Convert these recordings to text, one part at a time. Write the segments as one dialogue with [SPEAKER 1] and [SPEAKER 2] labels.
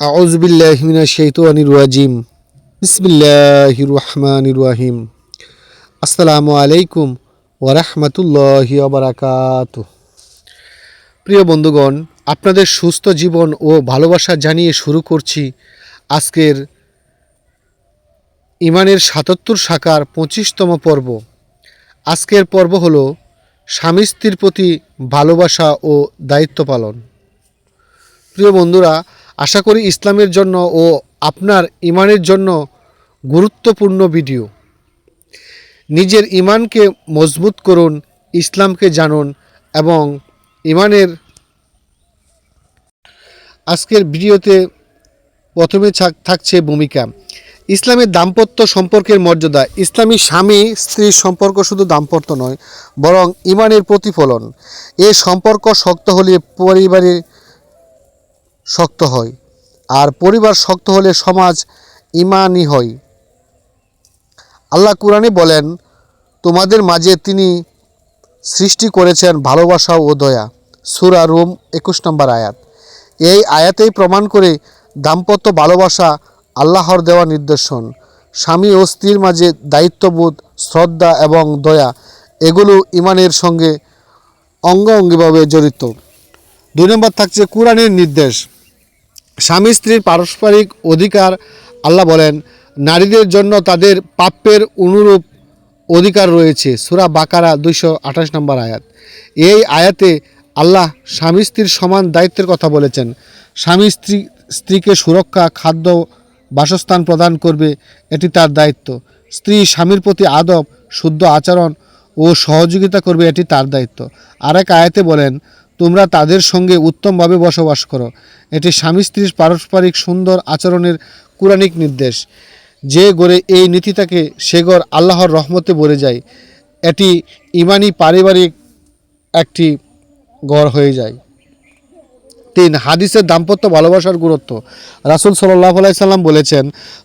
[SPEAKER 1] আউযু বিল্লাহি মিনাশ শাইতানির রাজিম। বিসমিল্লাহির রহমানির রহিম। আসসালামু আলাইকুম ওয়া রাহমাতুল্লাহি ওয়া বারাকাতুহু। প্রিয় বন্ধুগণ, আপনাদের সুস্থ জীবন ও ভালোবাসা জানিয়ে শুরু করছি আজকের ইমানের ৭৭ শাখার ২৫তম পর্ব। আজকের পর্ব হলো স্বামী স্ত্রীর প্রতি ভালোবাসা ও দায়িত্ব পালন। প্রিয় বন্ধুরা, আশা করি ইসলামের জন্য ও আপনার ইমানের জন্য গুরুত্বপূর্ণ ভিডিও। নিজের ইমানকে মজবুত করুন, ইসলামকে জানুন এবং ইমানের আজকের ভিডিওতে প্রথমে থাকছে ভূমিকা। ইসলামের দাম্পত্য সম্পর্কের মর্যাদা। ইসলামী স্বামী স্ত্রীর সম্পর্ক শুধু দাম্পত্য নয়, বরং ইমানের প্রতিফলন। এ সম্পর্ক শক্ত হলে পরিবারে শক্ত হয়, আর পরিবার শক্ত হলে সমাজ ইমানি হয়। আল্লাহ কুরআনে বলেন, তোমাদের মাঝে তিনি সৃষ্টি করেছেন ভালোবাসা ও দয়া। সূরা রুম ২১ নম্বর আয়াত। এই আয়াতেই প্রমাণ করে দাম্পত্য ভালোবাসা আল্লাহর দেওয়া নির্দেশন। স্বামী ও স্ত্রীর মাঝে দায়িত্ববোধ, শ্রদ্ধা এবং দয়া এগুলো ইমানের সঙ্গে অঙ্গাঙ্গিভাবে জড়িত। ২ নম্বর থাকছে কুরআনের নির্দেশ। স্বামী স্ত্রীর পারস্পরিক অধিকার। আল্লাহ বলেন, নারীদের জন্য তাদের প্রাপ্যের অনুরূপ অধিকার রয়েছে। সূরা বাকারা ২২৮ নম্বর আয়াত। এই আয়াতে আল্লাহ স্বামী স্ত্রীর সমান দায়িত্বের কথা বলেছেন। স্বামী স্ত্রীকে সুরক্ষা, খাদ্য, বাসস্থান প্রদান করবে, এটি তার দায়িত্ব। স্ত্রী স্বামীর প্রতি আদব, শুদ্ধ আচরণ ও সহযোগিতা করবে, এটি তার দায়িত্ব। আরেক আয়াতে বলেন, তোমরা তাদের সঙ্গে উত্তমভাবে বসবাস করো। এটি স্বামী স্ত্রীর পারস্পরিক সুন্দর আচরণের কুরআনিক নির্দেশ। যে গড়ে এই নীতি থাকে সে গড় আল্লাহর রহমতে ভরে যায়। এটি ইমানি পারিবারিক একটি গড় হয়ে যায়। ৩. হাদিসের দাম্পত্য ভালোবাসার গুরুত্ব। রাসূল সাল্লাল্লাহু আলাইহি সাল্লাম বলেছেন,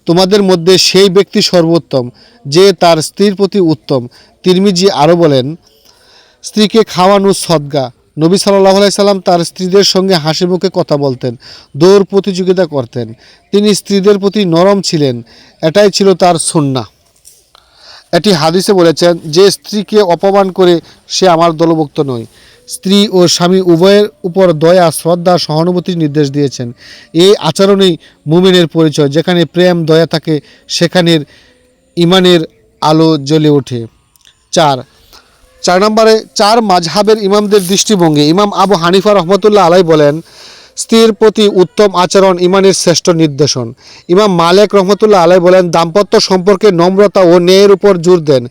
[SPEAKER 1] তোমাদের মধ্যে সেই ব্যক্তি সর্বোত্তম যে তার স্ত্রীর প্রতি উত্তম। তিরমিজি আরও বলেন, স্ত্রীকে খাওয়ানো সদকা। নবী সাল্লাল্লাহু আলাইহি সাল্লাম তার স্ত্রীদের সঙ্গে হাসি মুখে কথা বলতেন, দৌড় প্রতিযোগিতা করতেন। তিনি স্ত্রীদের প্রতি নরম ছিলেন, এটাই ছিল তার সুন্নাহ। এটি হাদিসে বলেছেন, যে স্ত্রীকে অপমান করে সে আমার দলভুক্ত নয়। স্ত্রী ও স্বামী উভয়ের উপর দয়া, শ্রদ্ধা, সহানুভূতির নির্দেশ দিয়েছেন। এই আচরণেই মুমিনের পরিচয়। যেখানে প্রেম, দয়া থাকে সেখানের ইমানের আলো জ্বলে ওঠে। ৪ নম্বরে মাযহাবের ইমামদের দৃষ্টিভঙ্গি। ইমাম আবু হানিফা রহমতুল্লাহ আলাইহি বলেন, স্ত্রীর প্রতি উত্তম আচরণ ইমানের শ্রেষ্ঠ নির্দেশন। ইমাম মালিক রহমতুল্লাহ আলাইহি বলেন, দাম্পত্য সম্পর্কে নম্রতা ও ন্যায়ের উপর জোর দেন।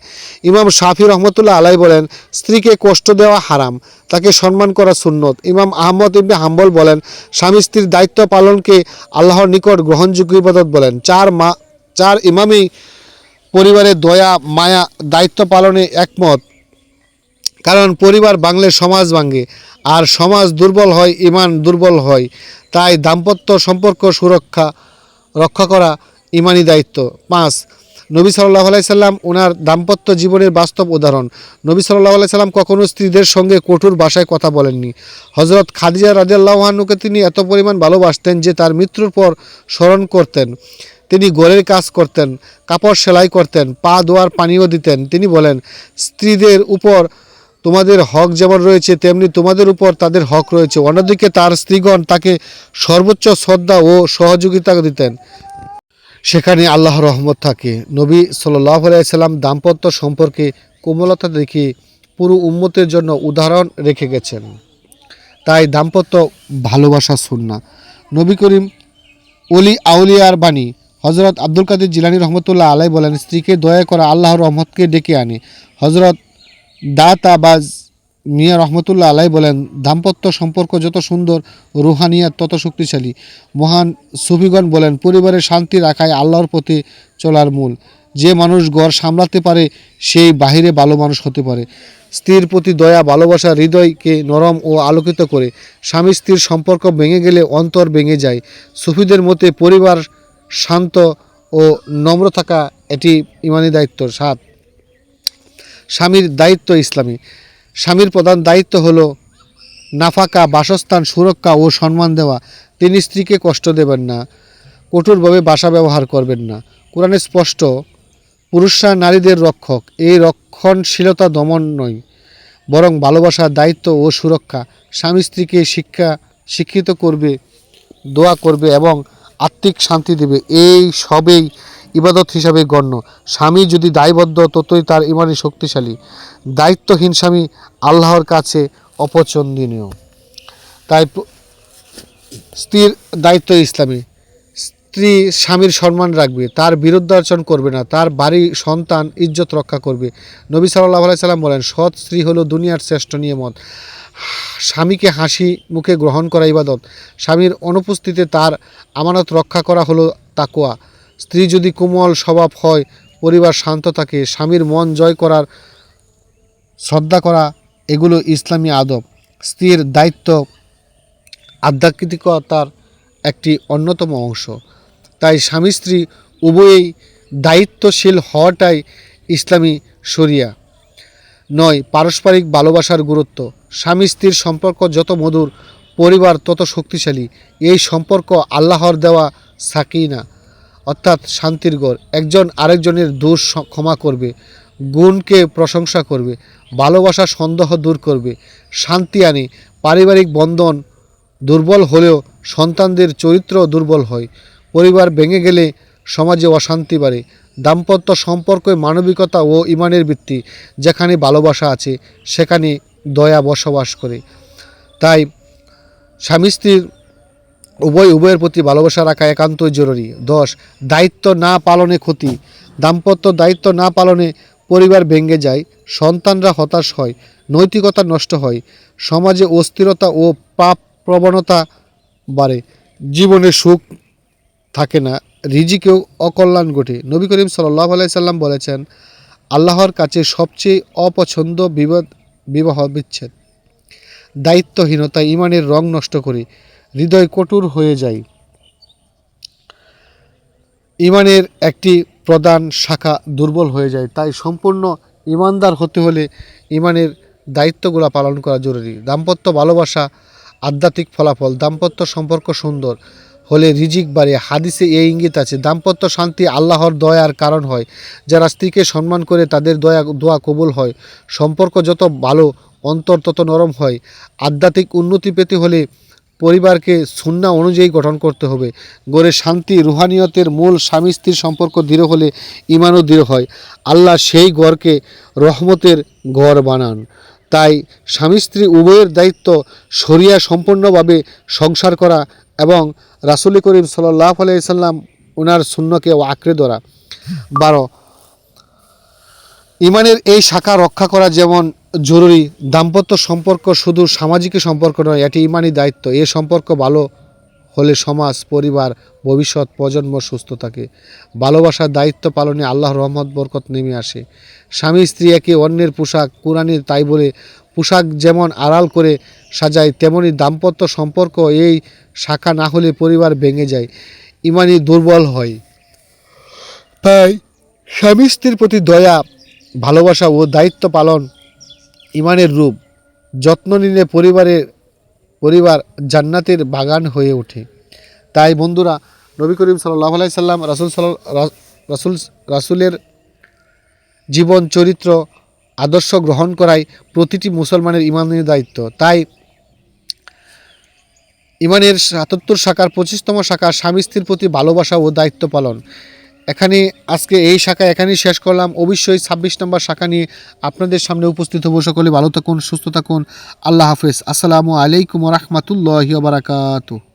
[SPEAKER 1] ইমাম শাফি রহমতুল্লাহ আলাইহি বলেন, স্ত্রীকে কষ্ট দেওয়া হারাম, তাকে সম্মান করা সুন্নত। ইমাম আহমদ ইবনে হাম্বল বলেন, স্বামী স্ত্রীর দায়িত্ব পালনকে আল্লাহর নিকট গ্রহণযোগ্য ইবাদত বলেন। চার ইমামই পরিবারের দয়া, মায়া, দায়িত্ব পালনে একমত। কারণ পরিবার ভাঙলে সমাজ ভাঙে, আর সমাজ দুর্বল হয়, ইমান দুর্বল হয়। তাই দাম্পত্য সম্পর্ক রক্ষা করা ইমানি দায়িত্ব। ৫. নবী সাল্লাল্লাহু আলাইহি সাল্লাম ওনার দাম্পত্য জীবনের বাস্তব উদাহরণ। নবী সাল্লাল্লাহু আলাইহি সাল্লাম কখনো স্ত্রীদের সঙ্গে কঠোর ভাষায় কথা বলেননি। হযরত খাদিজা রাদিয়াল্লাহু আনহাকে তিনি এত পরিমাণ ভালোবাসতেন যে তার মৃত্যুর পর স্মরণ করতেন। তিনি ঘরের কাজ করতেন, কাপড় সেলাই করতেন, পা ধোয়ার পানিও দিতেন। তিনি বলেন, স্ত্রীদের উপর তোমাদের হক যেমন রয়েছে তেমনি তোমাদের উপর তাদের হক রয়েছে। অন্যদিকে তার স্ত্রীগণ তাকে সর্বোচ্চ শ্রদ্ধা ও সহযোগিতা দিতেন, সেখানে আল্লাহর রহমত থাকে। নবী সাল্লাল্লাহু আলাইহি সাল্লাম দাম্পত্য সম্পর্কে কোমলতা দেখিয়ে পুরো উম্মতের জন্য উদাহরণ রেখে গেছেন। তাই দাম্পত্য ভালোবাসা সুন্নাহ। নবী করিম ওলি আউলিয়ার বাণী। হযরত আব্দুল কাদের জিলানী রহমতুল্লাহ আলাইহি বলেন, স্ত্রীকে দয়া করা আল্লাহর রহমতকে ডেকে আনে। হযরত দাতাবাজ মিয়া রহমতুল্লাহ আলাইহি বলেন, দাম্পত্য সম্পর্ক যত সুন্দর, রুহানিয়াত তত শক্তিশালী। মহান সুফিগণ বলেন, পরিবারের শান্তি রাখাই আল্লাহর পথে চলার মূল। যে মানুষ ঘর সামলাতে পারে সেই বাহিরে ভালো মানুষ হতে পারে। স্ত্রীর প্রতি দয়া, ভালোবাসা হৃদয়কে নরম ও আলোকিত করে। স্বামী স্ত্রীর সম্পর্ক ভেঙে গেলে অন্তর ভেঙে যায়। সুফিদের মতে পরিবার শান্ত ও নম্র থাকা এটি ইমানি দায়িত্ব। ৭. স্বামীর দায়িত্ব ইসলামী। স্বামীর প্রধান দায়িত্ব হলো নাফাকা, বাসস্থান, সুরক্ষা ও সম্মান দেওয়া। তিনি স্ত্রীকে কষ্ট দেবেন না, কঠোরভাবে ভাষা ব্যবহার করবেন না। কোরআনে স্পষ্ট, পুরুষরা নারীদের রক্ষক। এই রক্ষণশীলতা দমন নয়, বরং ভালোবাসা, দায়িত্ব ও সুরক্ষা। স্বামী স্ত্রীকে শিক্ষিত করবে, দোয়া করবে এবং আত্মিক শান্তি দেবে। এই সবেই ইবাদত হিসাবে গণ্য। স্বামী যদি দায়বদ্ধ, ততই তার ইমানি শক্তিশালী। দায়িত্বহীন স্বামী আল্লাহর কাছে অপছন্দনীয়। তাই স্ত্রীর দায়িত্ব ইসলামী। স্ত্রী স্বামীর সম্মান রাখবে, তার বিরুদ্ধাচরণ করবে না, তার বাড়ি, সন্তান, ইজ্জত রক্ষা করবে। নবী সাল্লাল্লাহু আলাইহি সাল্লাম বলেন, সৎ স্ত্রী হলো দুনিয়ার শ্রেষ্ঠ নিয়ামত। স্বামীকে হাসি মুখে গ্রহণ করা ইবাদত। স্বামীর অনুপস্থিতিতে তার আমানত রক্ষা করা হলো তাকওয়া। স্ত্রী যদি কোমল স্বভাব হয়, পরিবার শান্ত থাকে। স্বামীর মন জয় করার, শ্রদ্ধা করা, এগুলো ইসলামী আদব। স্ত্রীর দায়িত্ব আধ্যাত্মিকতার একটি অন্যতম অংশ। তাই স্বামী স্ত্রী উভয়েই দায়িত্বশীল হওয়াটাই ইসলামী শরিয়া নয়, পারস্পরিক ভালোবাসার গুরুত্ব। স্বামী স্ত্রীর সম্পর্ক যত মধুর, পরিবার তত শক্তিশালী। এই সম্পর্ক আল্লাহর দেওয়া সাকিনা, অর্থাৎ শান্তির গড়। একজন আরেকজনের দোষ ক্ষমা করবে, গুণকে প্রশংসা করবে, ভালোবাসা সন্দেহ দূর করবে, শান্তি আনে। পারিবারিক বন্ধন দুর্বল হলেও সন্তানদের চরিত্র দুর্বল হয়। পরিবার ভেঙে গেলে সমাজে অশান্তি বাড়ে। দাম্পত্য সম্পর্কে মানবিকতা ও ইমানের ভিত্তি। যেখানে ভালোবাসা আছে, সেখানে দয়া বসবাস করে। তাই স্বামী স্ত্রীর উভয়ের প্রতি ভালোবাসা রাখা একান্তই জরুরি। 10. দায়িত্ব না পালনে ক্ষতি। দাম্পত্য দায়িত্ব না পালনে পরিবার ভেঙে যায়, সন্তানরা হতাশ হয়, নৈতিকতা নষ্ট হয়, সমাজে অস্থিরতা ও পাপ প্রবণতা বাড়ে, জীবনে সুখ থাকে না, রিজিকেও অকল্যাণ ঘটে। নবী করিম সাল্লাল্লাহু আলাইহি সাল্লাম বলেছেন, আল্লাহর কাছে সবচেয়ে অপছন্দ বিবাহ বিচ্ছেদ। দায়িত্বহীনতা ইমানের রং নষ্ট করে, হৃদয় কঠোর হয়ে যায়। ইমানের একটি প্রধান শাখা দুর্বল হয়ে যায়। তাই সম্পূর্ণ ইমানদার হতে হলে ইমানের দায়িত্বগুলো পালন করা জরুরি। দাম্পত্য ভালোবাসা, আধ্যাত্মিক ফলাফল। দাম্পত্য সম্পর্ক সুন্দর হলে রিজিক বাড়ে। হাদিসে এই ইঙ্গিত আছে, দাম্পত্য শান্তি আল্লাহর দয়ার কারণ হয়। যারা স্ত্রীকে সম্মান করে, তাদের দোয়া কবুল হয়। সম্পর্ক যত ভালো, অন্তর তত নরম হয়। আধ্যাত্মিক উন্নতি পেতে হলে পরিবারকে সুন্নাহ অনুযায়ী গঠন করতে হবে। গড়ে শান্তি, রুহানিয়তের মূল। স্বামী স্ত্রীর সম্পর্ক দৃঢ় হলে ইমানও দৃঢ় হয়। আল্লাহ সেই ঘরকে রহমতের ঘর বানান। তাই স্বামী স্ত্রী উভয়ের দায়িত্ব শরিয়া সম্পূর্ণভাবে সংসার করা এবং রাসূল করিম সাল্লাল্লাহু আলাইহি সাল্লাম ওনার সুন্নহকে আঁকড়ে ধরা। 12. ইমানের এই শাখা রক্ষা করা যেমন জরুরি, দাম্পত্য সম্পর্ক শুধু সামাজিক সম্পর্ক নয়, এটি ইমানি দায়িত্ব। এ সম্পর্ক ভালো হলে সমাজ, পরিবার, ভবিষ্যৎ প্রজন্ম সুস্থ থাকে। ভালোবাসার দায়িত্ব পালনে আল্লাহর রহমত বরকত নেমে আসে। স্বামী স্ত্রী একে অন্যের পোশাক। কোরআনে তাই বলে, পোশাক যেমন আড়াল করে সাজায়, তেমনি দাম্পত্য সম্পর্ক এই শাখা না হলে পরিবার ভেঙে যায়, ইমানি দুর্বল হয়। তাই স্বামী স্ত্রীর প্রতি দয়া, ভালোবাসা ও দায়িত্ব পালন ইমানের রূপ। যত্ন নিলে পরিবার জান্নাতের বাগান হয়ে ওঠে। তাই বন্ধুরা, নবী করিম সাল্লাল্লাহু আলাইহি সাল্লাম রাসূলের জীবন চরিত্র আদর্শ গ্রহণ করাই প্রতিটি মুসলমানের ইমানের দায়িত্ব। তাই ইমানের ৭৭ শাখার ২৫তম শাখা স্বামী স্ত্রীর প্রতি ভালোবাসা ও দায়িত্ব পালন। আজকে এই শাখা এখানেই শেষ করলাম। অবশ্যই ২৬ নম্বর শাখা নিয়ে আপনাদের সামনে উপস্থিত হব। সকলে ভালো থাকুন, সুস্থ থাকুন। আল্লাহ হাফেজ। আসসালামু আলাইকুম ওয়া রাহমাতুল্লাহি ওয়া বারাকাতুহু।